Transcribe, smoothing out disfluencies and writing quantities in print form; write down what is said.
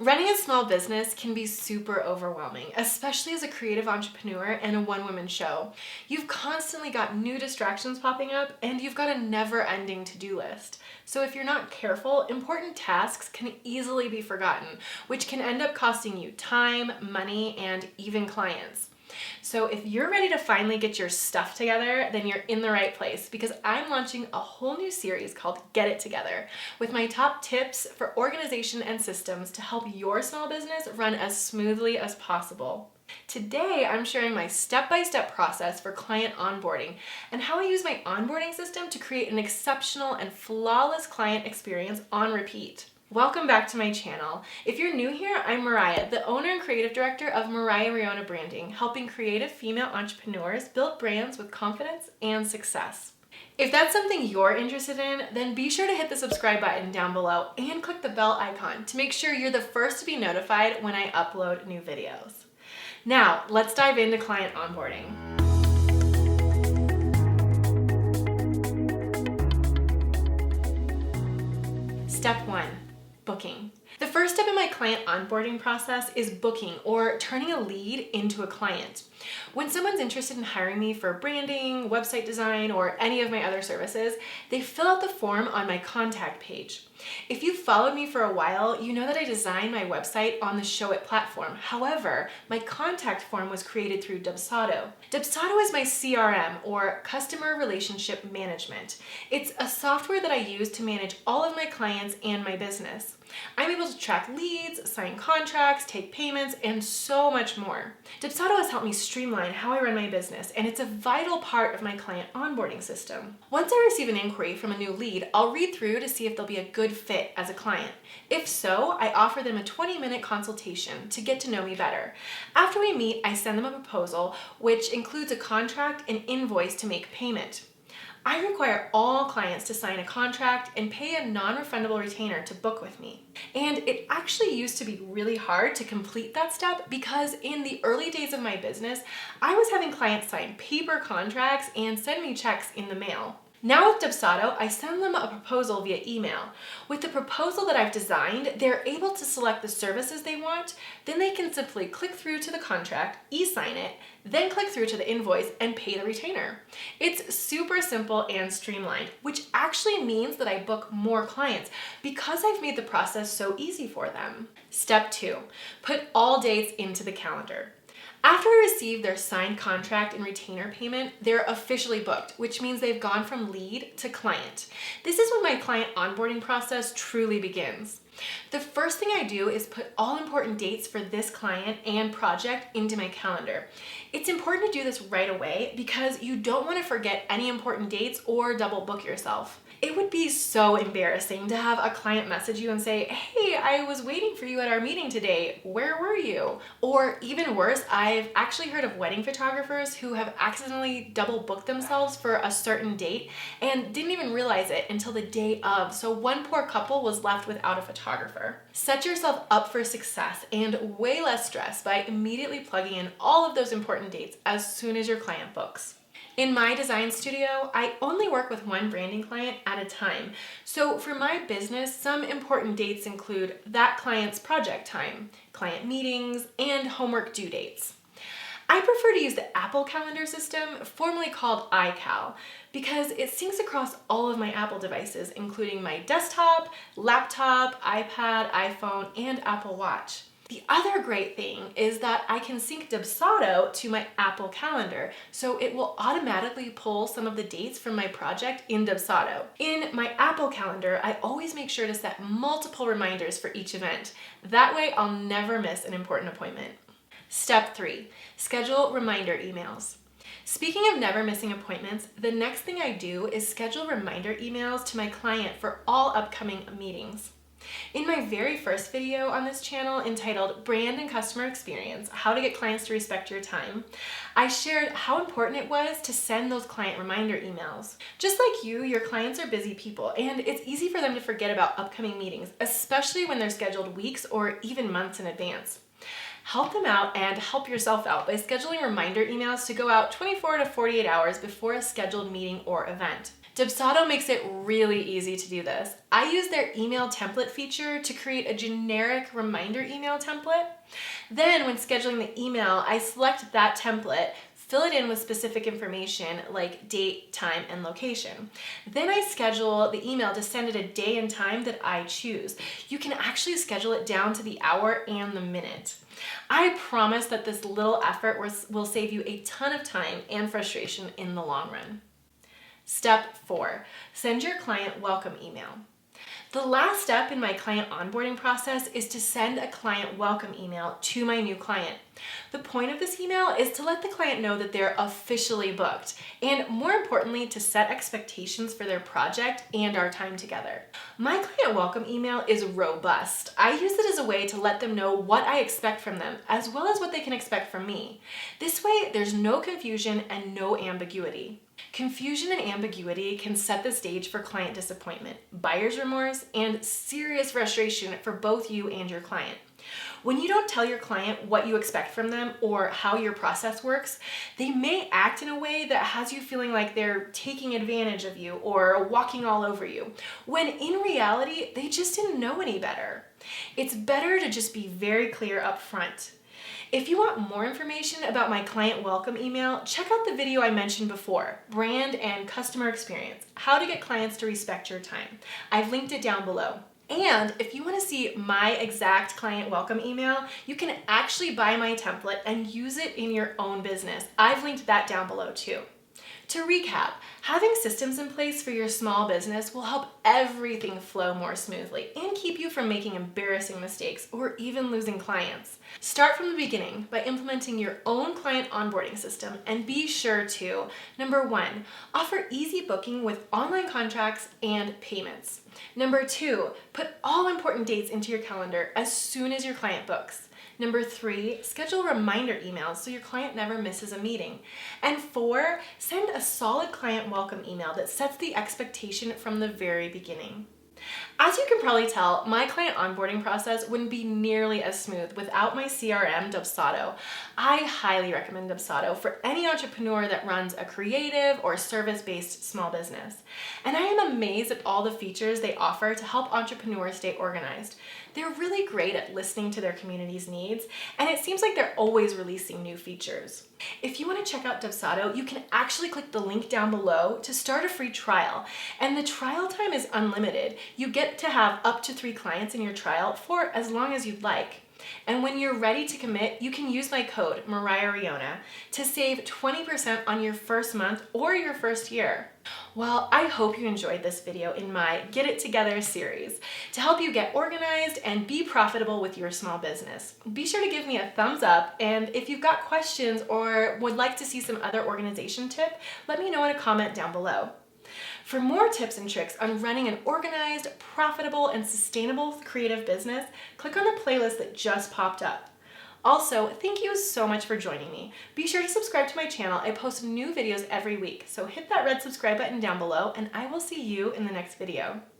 Running a small business can be super overwhelming, especially as a creative entrepreneur and a one-woman show. You've constantly got new distractions popping up, and you've got a never-ending to-do list. So if you're not careful, important tasks can easily be forgotten, which can end up costing you time, money, and even clients. So if you're ready to finally get your stuff together, then you're in the right place, because I'm launching a whole new series called Get It Together with my top tips for organization and systems to help your small business run as smoothly as possible. Today, I'm sharing my step-by-step process for client onboarding and how I use my onboarding system to create an exceptional and flawless client experience on repeat. Welcome back to my channel. If you're new here, I'm Mariah, the owner and creative director of Mariah Riona Branding, helping creative female entrepreneurs build brands with confidence and success. If that's something you're interested in, then be sure to hit the subscribe button down below and click the bell icon to make sure you're the first to be notified when I upload new videos. Now, let's dive into client onboarding. Step 1. Booking. The first step in my client onboarding process is booking, or turning a lead into a client. When someone's interested in hiring me for branding, website design, or any of my other services, they fill out the form on my contact page. If you've followed me for a while, you know that I designed my website on the Showit platform. However, my contact form was created through Dubsado. Dubsado is my CRM, or Customer Relationship Management. It's a software that I use to manage all of my clients and my business. I'm able to track leads, sign contracts, take payments, and so much more. Dubsado has helped me streamline how I run my business, and it's a vital part of my client onboarding system. Once I receive an inquiry from a new lead, I'll read through to see if they'll be a good fit as a client. If so, I offer them a 20-minute consultation to get to know me better. After we meet, I send them a proposal, which includes a contract and invoice to make payment. I require all clients to sign a contract and pay a non-refundable retainer to book with me. And it actually used to be really hard to complete that step because in the early days of my business, I was having clients sign paper contracts and send me checks in the mail. Now with Dubsado, I send them a proposal via email. With the proposal that I've designed, they're able to select the services they want, then they can simply click through to the contract, e-sign it, then click through to the invoice and pay the retainer. It's super simple and streamlined, which actually means that I book more clients because I've made the process so easy for them. Step 2, put all dates into the calendar. After I receive their signed contract and retainer payment, they're officially booked, which means they've gone from lead to client. This is when my client onboarding process truly begins. The first thing I do is put all important dates for this client and project into my calendar. It's important to do this right away because you don't want to forget any important dates or double book yourself. It would be so embarrassing to have a client message you and say, "Hey, I was waiting for you at our meeting today. Where were you?" Or even worse, I've actually heard of wedding photographers who have accidentally double booked themselves for a certain date and didn't even realize it until the day of. So one poor couple was left without a photographer. Set yourself up for success and way less stress by immediately plugging in all of those important dates as soon as your client books. In my design studio, I only work with one branding client at a time. So for my business, some important dates include that client's project time, client meetings, and homework due dates. I prefer to use the Apple Calendar system, formerly called iCal, because it syncs across all of my Apple devices, including my desktop, laptop, iPad, iPhone, and Apple Watch. The other great thing is that I can sync Dubsado to my Apple Calendar, so it will automatically pull some of the dates from my project in Dubsado. In my Apple Calendar, I always make sure to set multiple reminders for each event. That way, I'll never miss an important appointment. Step 3, schedule reminder emails. Speaking of never missing appointments, the next thing I do is schedule reminder emails to my client for all upcoming meetings. In my very first video on this channel entitled Brand and Customer Experience, How to Get Clients to Respect Your Time, I shared how important it was to send those client reminder emails. Just like you, your clients are busy people, and it's easy for them to forget about upcoming meetings, especially when they're scheduled weeks or even months in advance. Help them out and help yourself out by scheduling reminder emails to go out 24 to 48 hours before a scheduled meeting or event. Dubsado makes it really easy to do this. I use their email template feature to create a generic reminder email template. Then when scheduling the email, I select that template, fill it in with specific information like date, time, and location. Then I schedule the email to send at a day and time that I choose. You can actually schedule it down to the hour and the minute. I promise that this little effort will save you a ton of time and frustration in the long run. Step 4, send your client welcome email. The last step in my client onboarding process is to send a client welcome email to my new client. The point of this email is to let the client know that they're officially booked, and more importantly, to set expectations for their project and our time together. My client welcome email is robust. I use it as a way to let them know what I expect from them, as well as what they can expect from me. This way, there's no confusion and no ambiguity. Confusion and ambiguity can set the stage for client disappointment, buyer's remorse, and serious frustration for both you and your client. When you don't tell your client what you expect from them or how your process works, they may act in a way that has you feeling like they're taking advantage of you or walking all over you, when in reality, they just didn't know any better. It's better to just be very clear up front. If you want more information about my client welcome email, check out the video I mentioned before, Brand and Customer Experience, How to Get Clients to Respect Your Time. I've linked it down below. And if you want to see my exact client welcome email, you can actually buy my template and use it in your own business. I've linked that down below too. To recap, having systems in place for your small business will help everything flow more smoothly and keep you from making embarrassing mistakes or even losing clients. Start from the beginning by implementing your own client onboarding system, and be sure to, number 1, offer easy booking with online contracts and payments. Number 2, put all important dates into your calendar as soon as your client books. Number 3, schedule reminder emails so your client never misses a meeting. And 4, send a solid client welcome email that sets the expectation from the very beginning. As you can probably tell, my client onboarding process wouldn't be nearly as smooth without my CRM, Dubsado. I highly recommend Dubsado for any entrepreneur that runs a creative or service-based small business. And I am amazed at all the features they offer to help entrepreneurs stay organized. They're really great at listening to their community's needs, and it seems like they're always releasing new features. If you want to check out Dubsado, you can actually click the link down below to start a free trial, and the trial time is unlimited. You get to have up to 3 clients in your trial for as long as you'd like. And when you're ready to commit, you can use my code, Mariah Riona, to save 20% on your first month or your first year. Well, I hope you enjoyed this video in my Get It Together series to help you get organized and be profitable with your small business. Be sure to give me a thumbs up, and if you've got questions or would like to see some other organization tip, let me know in a comment down below. For more tips and tricks on running an organized, profitable, and sustainable creative business, click on the playlist that just popped up. Also, thank you so much for joining me. Be sure to subscribe to my channel. I post new videos every week, so hit that red subscribe button down below, and I will see you in the next video.